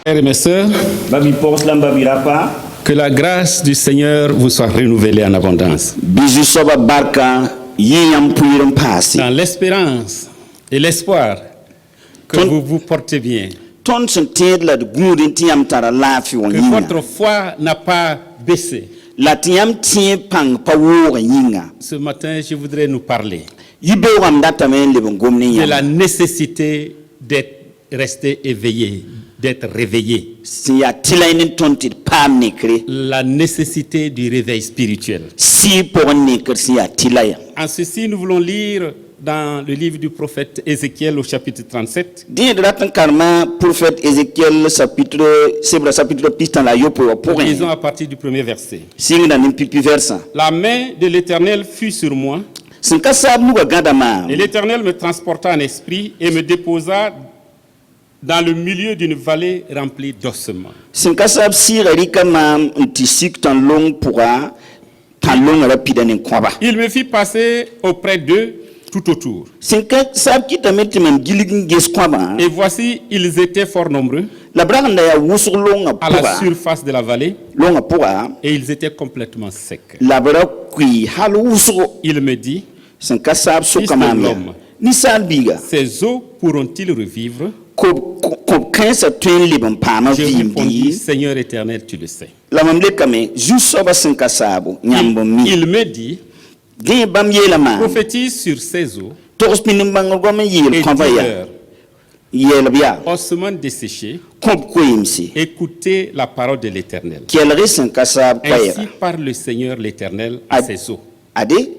Frères et mes sœurs, que la grâce du Seigneur vous soit renouvelée en abondance. Dans l'espérance et l'espoir que vous vous portez bien. Que votre foi n'a pas baissé. Ce matin, je voudrais nous parler de la nécessité d'être resté éveillé, d'être réveillé. La nécessité du réveil spirituel. En ceci, nous voulons lire dans le livre du prophète Ézéchiel au chapitre 37. Lisons à partir du premier verset. La main de l'Éternel fut sur moi, et l'Éternel me transporta en esprit et me déposa dans le milieu d'une vallée remplie d'ossements. Il me fit passer auprès d'eux tout autour. Et voici, ils étaient fort nombreux à la surface de la vallée, et ils étaient complètement secs. Il me dit, Fils de l'homme, ces eaux pourront-ils revivre? Je répondis, Seigneur éternel, tu le sais. Il me dit, prophétise sur ces eaux et dis-leur, ossements desséchés, écoutez la parole de l'Éternel. Ainsi parle le Seigneur l'Éternel à ces eaux. Voici,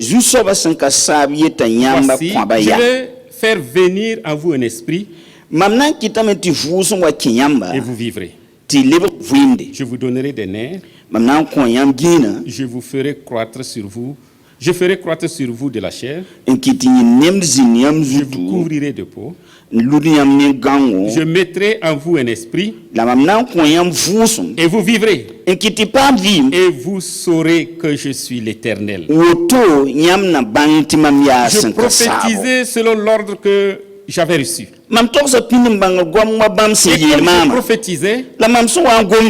je vais faire venir à vous un esprit et vous vivrez. Je vous donnerai des nerfs. Je vous ferai croître sur vous. Je ferai croître sur vous de la chair. Je vous couvrirai de peau. Je mettrai en vous un esprit et vous vivrez. Et vous saurez que je suis l'Éternel. Je prophétisais selon l'ordre que j'avais reçu. Et comme je prophétisais, il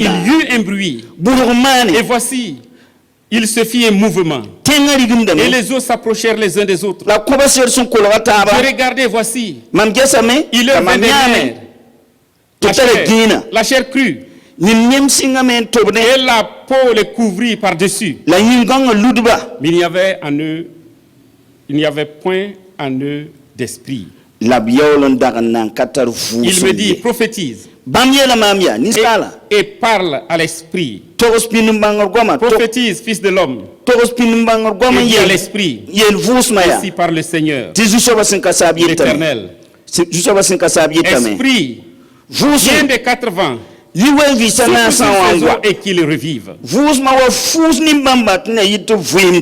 y eut un bruit. Et voici, il se fit un mouvement. Et les eaux s'approchèrent les uns des autres. Je regardais, voici, il leur venait la chair crue. Et la peau les couvrit par-dessus. Mais il n'y avait point en eux d'esprit. Il me dit, prophétise. Et parle à l'esprit. Prophétise, fils de l'homme. Et dis à l'esprit. Ainsi parle le Seigneur, l'Éternel. Esprit, viens des quatre vents. Et qu'il revive.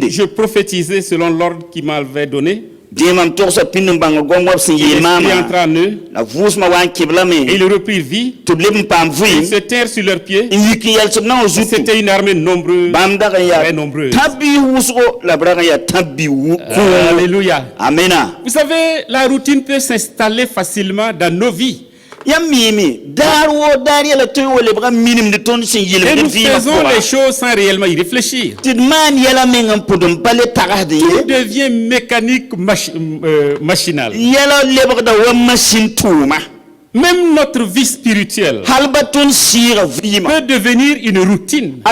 Je prophétisais selon l'ordre qu'il m'avait donné. L'esprit entra en eux. Et ils reprirent vie. Ils se tinrent sur leurs pieds. C'était une armée nombreuse, très nombreuse. Alléluia. Amen. Vous savez, la routine peut s'installer facilement dans nos vies. Et nous faisons les choses sans réellement y réfléchir. Tout devient mécanique, machinal. Même notre vie spirituelle peut devenir une routine.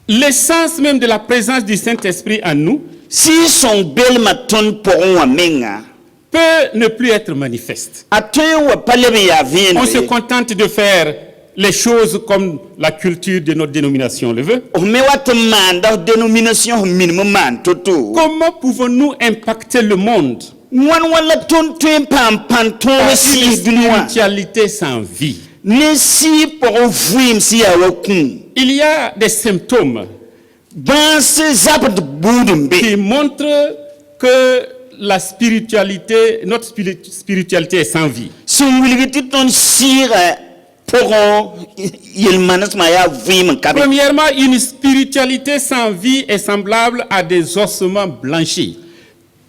L'essence même de la présence du Saint-Esprit en nous peut ne plus être manifeste. On se contente de faire les choses comme la culture de notre dénomination le veut. Comment pouvons-nous impacter le monde par une spiritualité sans vie? Il y a des symptômes qui montrent que la spiritualité, notre spiritualité est sans vie. Premièrement, une spiritualité sans vie est semblable à des ossements blanchis.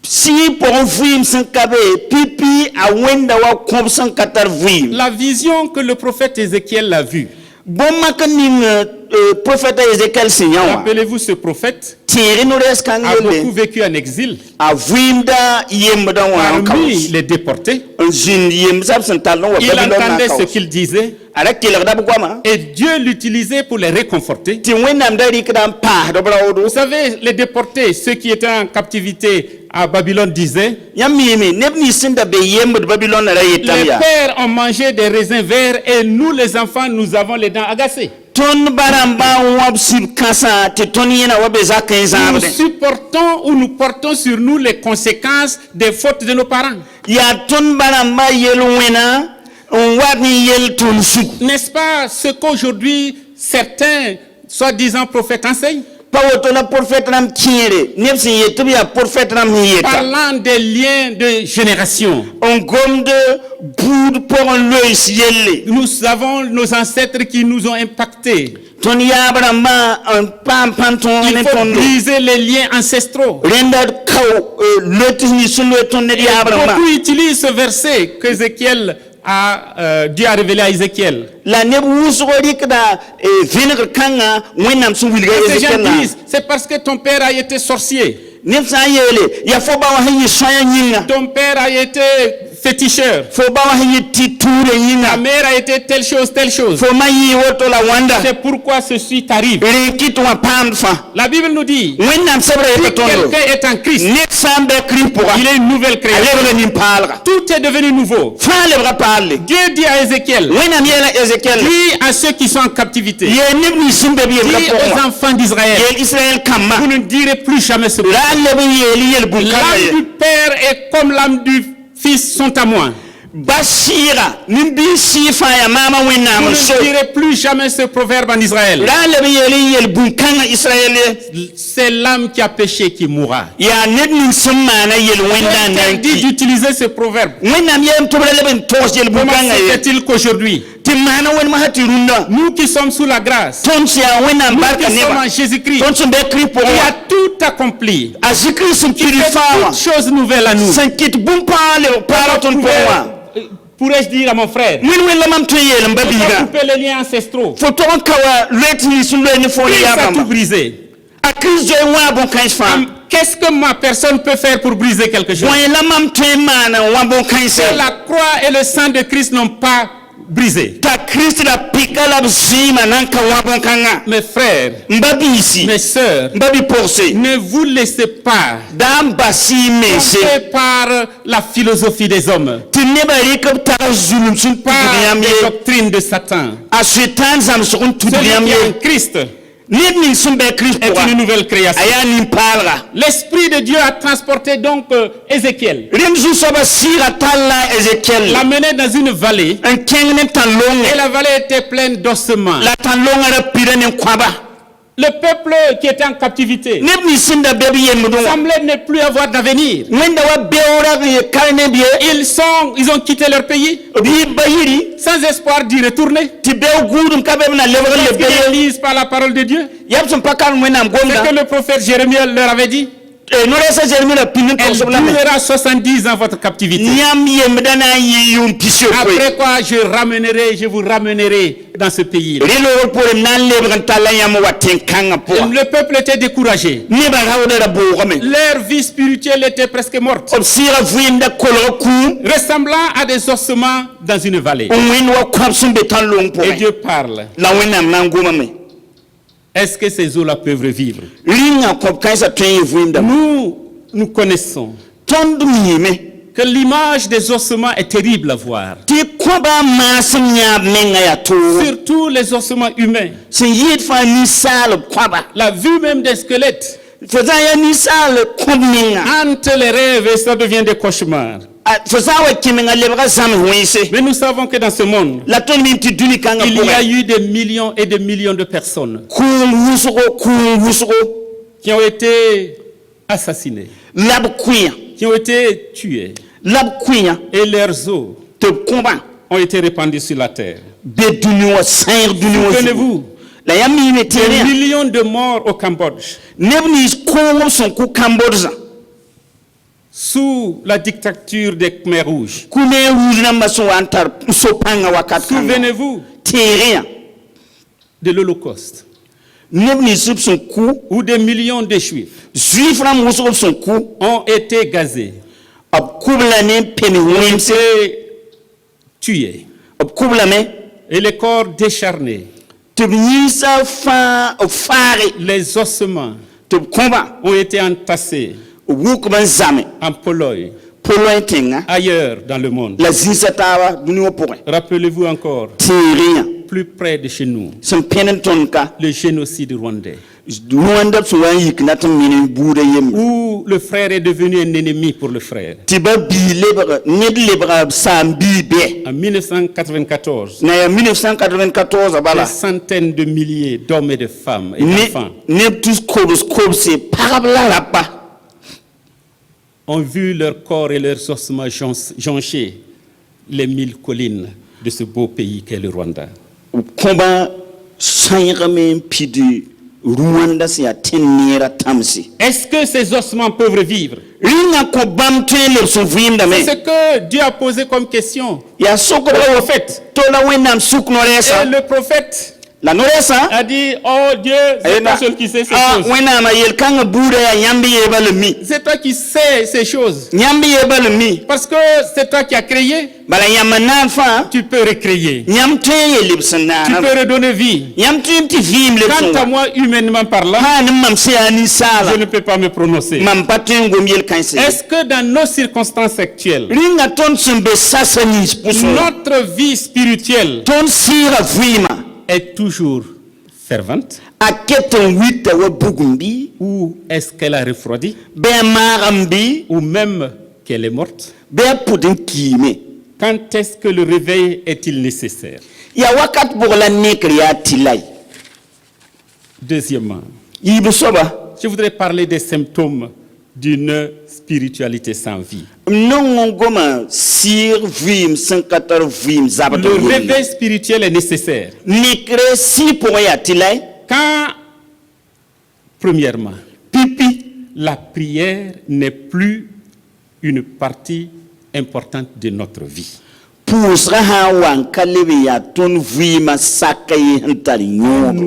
Si pour vuim sans kabe pipi a wenda wa kom sans katar vuim. La vision que le prophète Ézéchiel a vue. Bon makaning prophète Ézéchiel seigneur. Rappelez-vous ce prophète a beaucoup vécu en exil. Parmi les déportés, il entendait ce qu'il disait. Et Dieu l'utilisait pour les réconforter. Vous savez, les déportés, ceux qui étaient en captivité à Babylone disaient, les pères ont mangé des raisins verts et nous les enfants, nous avons les dents agacées. Nous supportons ou nous portons sur nous les conséquences des fautes de nos parents. N'est-ce pas ce qu'aujourd'hui certains soi-disant prophètes enseignent? Parlant des liens de génération. Nous avons nos ancêtres qui nous ont impactés. Il faut briser les liens ancestraux. Beaucoup utilisent ce verset qu'Ézéchiel Dieu a révélé à Ézéchiel. Ces gens disent, c'est parce que ton père a été sorcier. Ton père a été féticheur. Ta mère a été telle chose, telle chose. C'est pourquoi ceci t'arrive. La Bible nous dit, si quelqu'un est en Christ, il est une nouvelle création. Tout est devenu nouveau. Dieu dit à Ézéchiel, dis à ceux qui sont en captivité, dis aux enfants d'Israël, vous ne direz plus jamais ce proverbe. L'âme du Père et comme l'âme du Fils sont à moi. Vous ne direz plus jamais ce proverbe en Israël. C'est l'âme qui a péché qui mourra. Dieu dit d'utiliser ce proverbe. Comment fait-il qu'aujourd'hui, nous qui sommes sous la grâce, nous qui sommes en Jésus-Christ, qui a tout accompli, qui fait toutes choses nouvelles à nous, pourrais-je dire à mon frère, il faut couper les liens ancestraux. Christ a tout brisé. Qu'est-ce que ma personne peut faire pour briser quelque chose? Que la croix et le sang de Christ n'ont pas brisé. Mes frères, mes sœurs, ne vous laissez pas tromper par la philosophie des hommes, par les doctrines de Satan. Celui qui est en Christ est une nouvelle création. L'Esprit de Dieu a transporté donc Ézéchiel. L'amenait dans une vallée. Et la vallée était pleine d'ossements. Le peuple qui était en captivité semblait ne plus avoir d'avenir. Ils ont quitté leur pays sans espoir d'y retourner. Ils lisent par la parole de Dieu. C'est que le prophète Jérémie leur avait dit. Elle durera 70 ans votre captivité. Après quoi je vous ramènerai dans ce pays. Le peuple était découragé. Leur vie spirituelle était presque morte, ressemblant à des ossements dans une vallée. Et Dieu parle. Est-ce que ces eaux-là peuvent revivre? Nous connaissons que l'image des ossements est terrible à voir. Surtout les ossements humains. La vue même des squelettes. Entre les rêves, ça devient des cauchemars. Mais nous savons que dans ce monde, il y a eu des millions et des millions de personnes qui ont été assassinées, qui ont été tuées, et leurs os ont été répandus sur la terre. Souvenez-vous, des millions de morts au Cambodge. sous la dictature des Khmers rouges. Souvenez-vous de l'Holocauste, où des millions de Juifs ont été gazés, ont été tués, et les corps décharnés, les ossements ont été entassés en Pologne, ailleurs dans le monde. Rappelez-vous encore, plus près de chez nous, le génocide rwandais, où le frère est devenu un ennemi pour le frère. En 1994, des centaines de milliers d'hommes et de femmes et d'enfants ont vu leurs corps et leurs ossements joncher les 1000 collines de ce beau pays qu'est le Rwanda. Est-ce que ces ossements peuvent vivre? C'est ce que Dieu a posé comme question au prophète. Et le prophète a dit, oh Dieu, c'est toi seul qui sais ces choses. C'est toi qui sais ces choses. Parce que c'est toi qui as créé. Tu peux recréer. Tu peux redonner vie. Quant à moi, humainement parlant, je ne peux pas me prononcer. Est-ce que dans nos circonstances actuelles, notre vie spirituelle est toujours fervente? Ou est-ce qu'elle a refroidi? Ou même qu'elle est morte? Quand est-ce que le réveil est-il nécessaire? Deuxièmement, je voudrais parler des symptômes d'une spiritualité sans vie. Le réveil spirituel est nécessaire. Quand, premièrement, la prière n'est plus une partie importante de notre vie. Nous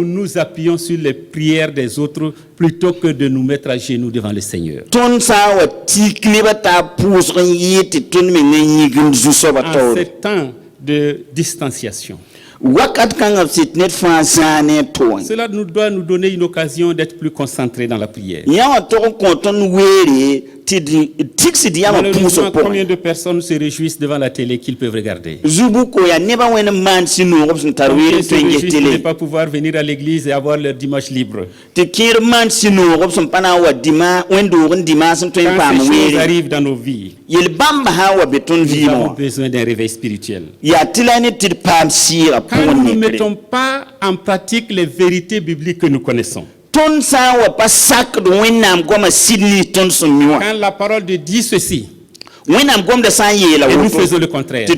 nous appuyons sur les prières des autres plutôt que de nous mettre à genoux devant le Seigneur. En ces temps de distanciation, cela nous doit nous donner une occasion d'être plus concentrés dans la prière. Malheureusement, combien de personnes se réjouissent devant la télé qu'ils peuvent regarder? Combien se réjouissent de ne pas pouvoir venir à l'église et avoir leur dimanche libre? Quand ces choses arrivent dans nos vies, nous avons besoin d'un réveil spirituel. Quand nous ne mettons pas en pratique les vérités bibliques que nous connaissons, quand la parole de Dieu dit ceci, et nous faisons le contraire,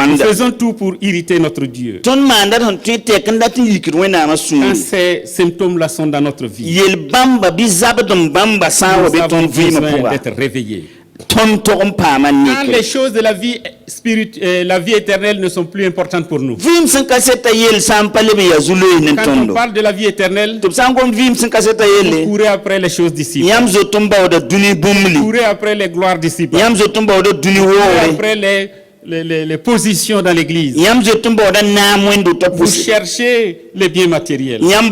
nous faisons tout pour irriter notre Dieu. Quand ces symptômes-là sont dans notre vie, nous avons besoin d'être réveillés. Quand les choses de la vie la vie éternelle ne sont plus importantes pour nous. Quand on parle de la vie éternelle, vous courez après les choses d'ici. Vous courez après les gloires d'ici. Vous courez après les positions dans l'église. Vous cherchez les biens matériels plutôt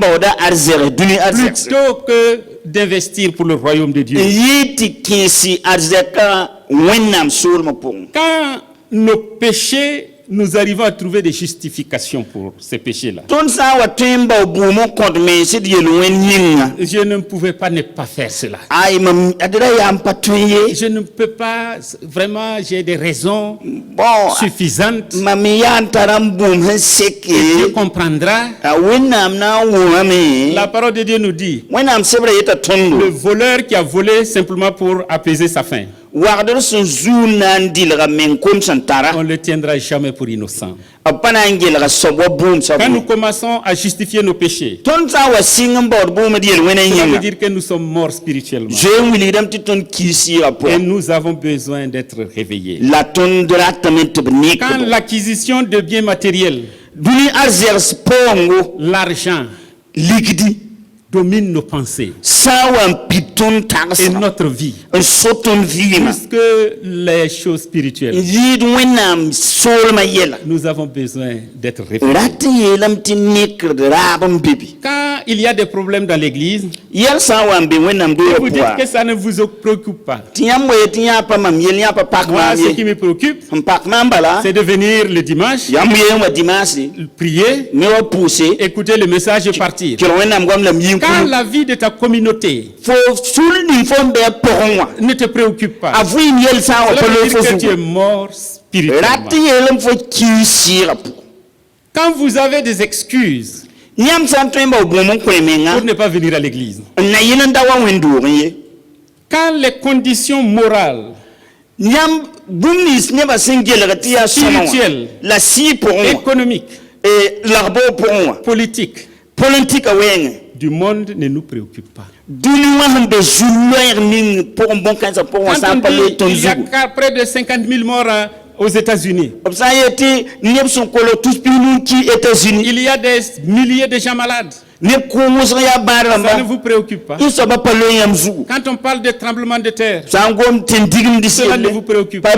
que d'investir pour le royaume de Dieu. Quand nos péchés, nous arrivons à trouver des justifications pour ces péchés-là. Je ne pouvais pas ne pas faire cela. Je ne peux pas, vraiment, j'ai des raisons suffisantes. Et Dieu comprendra. La parole de Dieu nous dit, le voleur qui a volé simplement pour apaiser sa faim. on ne le tiendra jamais pour innocent. Quand nous commençons à justifier nos péchés, cela veut dire que nous sommes morts spirituellement. Et nous avons besoin d'être réveillés. Quand l'acquisition de biens matériels, l'argent, domine nos pensées et notre vie, plus que les choses spirituelles, nous avons besoin d'être réveillés. Quand il y a des problèmes dans l'église, vous dites que ça ne vous préoccupe pas. Moi, ce qui me préoccupe, c'est de venir le dimanche, prier, écouter le message et partir. Quand la vie de ta communauté ne te préoccupe pas, cela veut dire que tu es mort spirituellement. Quand vous avez des excuses pour ne pas venir à l'église, quand les conditions morales, spirituelles, économiques, politiques du monde ne nous préoccupe pas. Quand on dit qu'il y a près de 50 000 morts aux États-Unis, il y a des milliers de gens malades. Ça ne vous préoccupe pas. Quand on parle de tremblement de terre, cela ne vous préoccupe pas.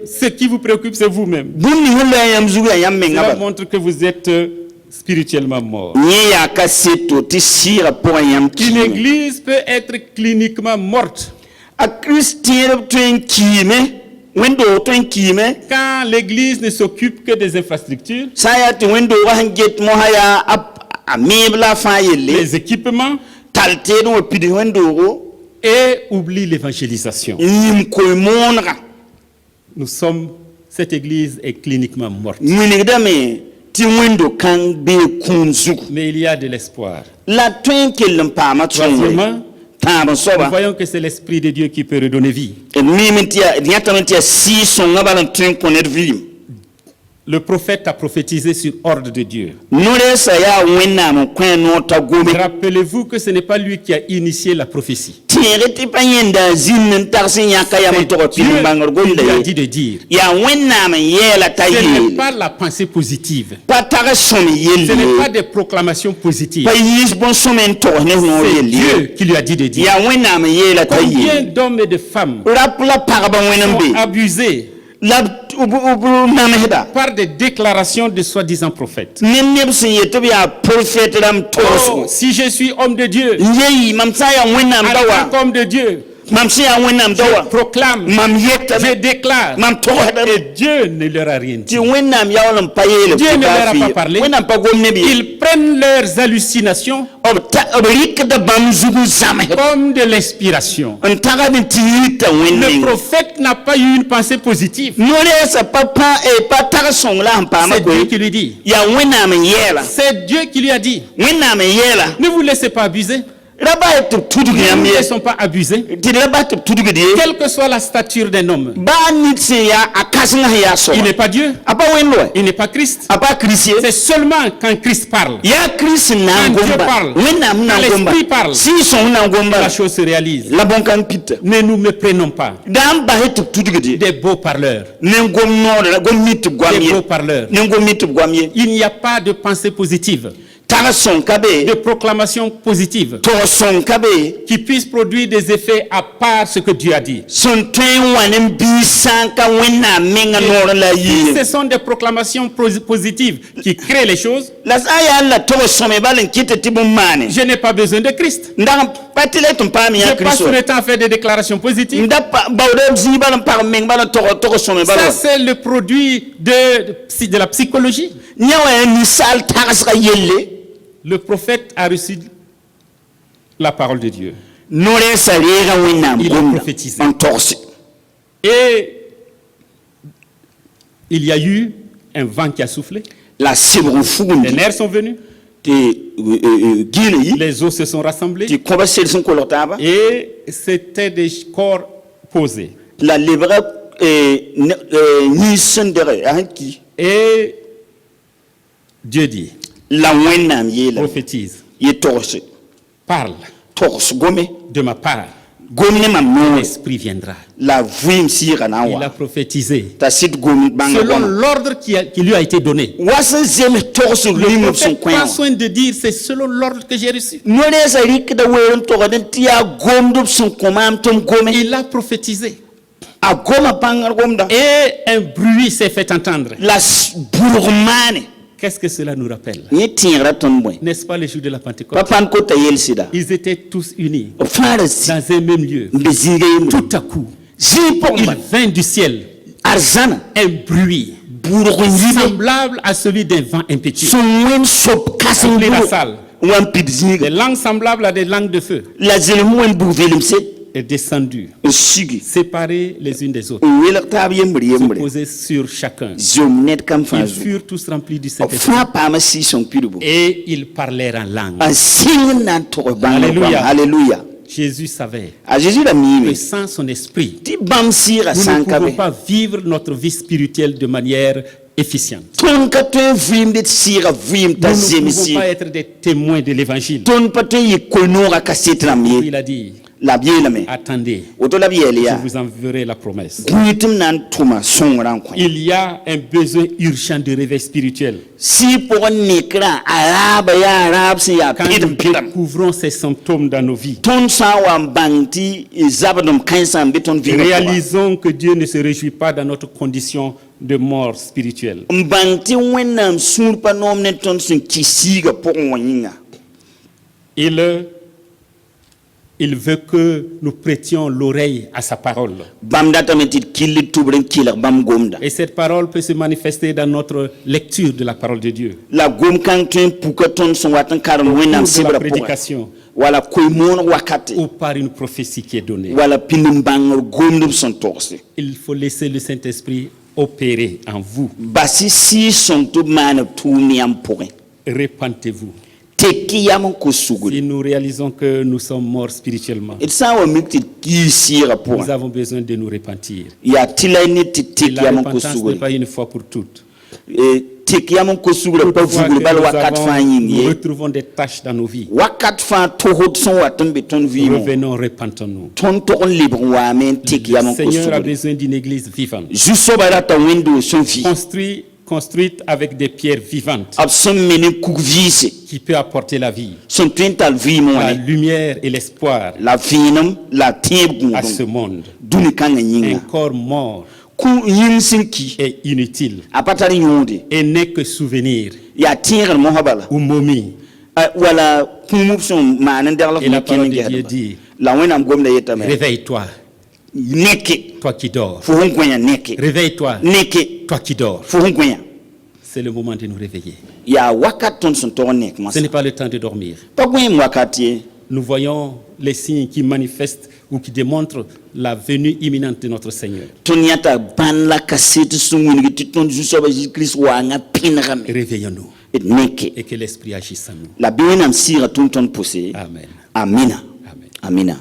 Ce qui vous préoccupe, c'est vous-même. Cela montre que vous êtes spirituellement mort. Une église peut être cliniquement morte quand l'église ne s'occupe que des infrastructures, les équipements, et oublie l'évangélisation. Cette église est cliniquement morte. Mais il y a de l'espoir. Troisièmement, nous voyons que c'est l'Esprit de Dieu qui peut redonner vie. Le prophète a prophétisé sur ordre de Dieu. Rappelez-vous que ce n'est pas lui qui a initié la prophétie. C'est Dieu qui lui a dit de dire. Ce n'est pas la pensée positive. Ce n'est pas des proclamations positives. C'est Dieu qui lui a dit de dire. Combien d'hommes et de femmes sont abusés par des déclarations de soi-disant prophètes. Oh, si je suis homme de Dieu, en tant qu'homme de Dieu, je proclame, je déclare, et Dieu ne leur a rien dit. Dieu ne leur a pas parlé. Ils prennent leurs hallucinations comme de l'inspiration. Le prophète n'a pas eu une pensée positive. C'est Dieu qui lui dit. C'est Dieu qui lui a dit. Ne vous laissez pas abuser. Ne nous laissons pas abuser. Quelle que soit la stature d'un homme, il n'est pas Dieu, il n'est pas Christ. C'est seulement quand Christ parle, quand Dieu parle, quand l'Esprit parle, la chose se réalise. Ne nous méprenons pas des beaux parleurs. Des beaux parleurs. Il n'y a pas de pensée positive, de proclamation positive qui puisse produire des effets à part ce que Dieu a dit. Si ce sont des proclamations positives qui créent les choses, je n'ai pas besoin de Christ. Je passe le temps à faire des déclarations positives. Ça, c'est le produit de la psychologie. Le prophète a reçu la parole de Dieu. Il a prophétisé. Et il y a eu un vent qui a soufflé. Les nerfs sont venus. Les eaux se sont rassemblés. Et c'était des corps posé. La lebra ni sendere anki. Et Dieu dit, la wenam yela prophétise, ye torse parle torse gome de ma part. gomne mamno L'esprit viendra. la vim sira na Il a wa prophétisé ta sit gom banga selon goma l'ordre qui lui a été donné. wasa zem torse Le lim son prophète coin prend soin de dire, c'est selon l'ordre que j'ai reçu. nole sa rik da weron to gaden tia gom dub son komam tom gome Il a prophétisé. a goma bangar gomda Et un bruit s'est fait entendre. la burgmane Qu'est-ce que cela nous rappelle? ni tira ton boy N'est-ce pas le jour de la Pentecôte? papan ko ta yel sida Ils étaient tous unis farasi dans un même lieu. mbezinga yim Tout à coup, zipo il vint du ciel arzana un bruit burgmane semblable à celui d'un vent impétueux. son wen sop kasin Remplit la salle. wan pidzinga Des langues semblables à des langues de feu la zelmu wen buvelim se est descendu, sigi séparées les unes des autres, wela tab yembre posées sur chacun. zom net kam Ils fazu furent tous remplis du Saint-Esprit fa pa ma si son pidubo et ils parlèrent en langue. a sing nan to bang Alléluia. alléluia Jésus savait a jésus la que mimi sans son esprit, ti bam sira nous ne sanka pouvons be pas vivre notre vie spirituelle de manière efficiente. ton ka to vim det sira vim ta Nous ne zemisi pouvons pas être des témoins de l'évangile. ton pato yi konora ka setram ye Il a dit, la biela me attendez, oto la biela je ya vous enverrai la promesse. buitum nan tuma songran ko Il y a un besoin urgent de réveil spirituel. si pour nekra araba ya arab si ya Quand nous pidum pidum découvrons ces symptômes dans nos vies, ton sa wa bangti zabadum kansan beton vino réalisons que Dieu ne se réjouit pas dans notre condition de mort spirituelle. bangti wenam sur pa nom ne ton sun kisiga pour wonyinga Il veut que nous prêtions l'oreille à sa parole. bam data metit killi tubren kila bam gomda Et cette parole peut se manifester dans notre lecture de la parole de Dieu, la gom kan ten pukaton son watan karam ou wenam de sibra la pour prédication, wala koy mon wakati ou par une prophétie qui est donnée. wala pinum bang gomdum son torse Il faut laisser le Saint-Esprit opérer en vous. basi si son to man tu niam pour Repentez-vous. teki yam ko sugul Si nous réalisons que nous sommes morts spirituellement, it sa wa mikti ki sira pour nous avons besoin de nous repentir. ya tilani Et teki la yam ko repentance n'est sugul pas une fois pour toutes. teki yam ko sugul pa Toutefois que vugul bal wakat fa nous yin retrouvons des tâches dans nos vies. wakat fa to hot son watan beton vimo Revenons, repentons-nous. ton to libre wa men teki Le yam ko Seigneur a sugul besoin d'une église vivante, jusso barata window son vie construite avec des pierres vivantes ab son meni ku vise qui peut apporter la vie, son twintal vimo la lumière et l'espoir la vinam la tib à ce gudum monde. duni kanga Un yinga corps mort ku yin sinki est inutile apatari yonde et n'est que souvenir ya tingal mo habala ou momie. wala kumu son manan dal Et la ko parole ken de Dieu ge dit, la wenam gomna yetame réveille-toi, neke toi qui dors. fo hon konya neke Réveille-toi, neke toi qui dors. fo hon konya C'est le moment de nous réveiller. ya wakat ton son to nek mas Ce n'est pas le temps de dormir. pa gwen wakati Nous voyons les signes qui manifestent ou qui démontrent la venue imminente de notre Seigneur. ton yata ban la cassette sungun gi ton jusso ba Christ wa nga pinram Réveillons-nous et neke et que l'Esprit agisse en nous. la benam sira ton poussé Amen. amina Amen. amina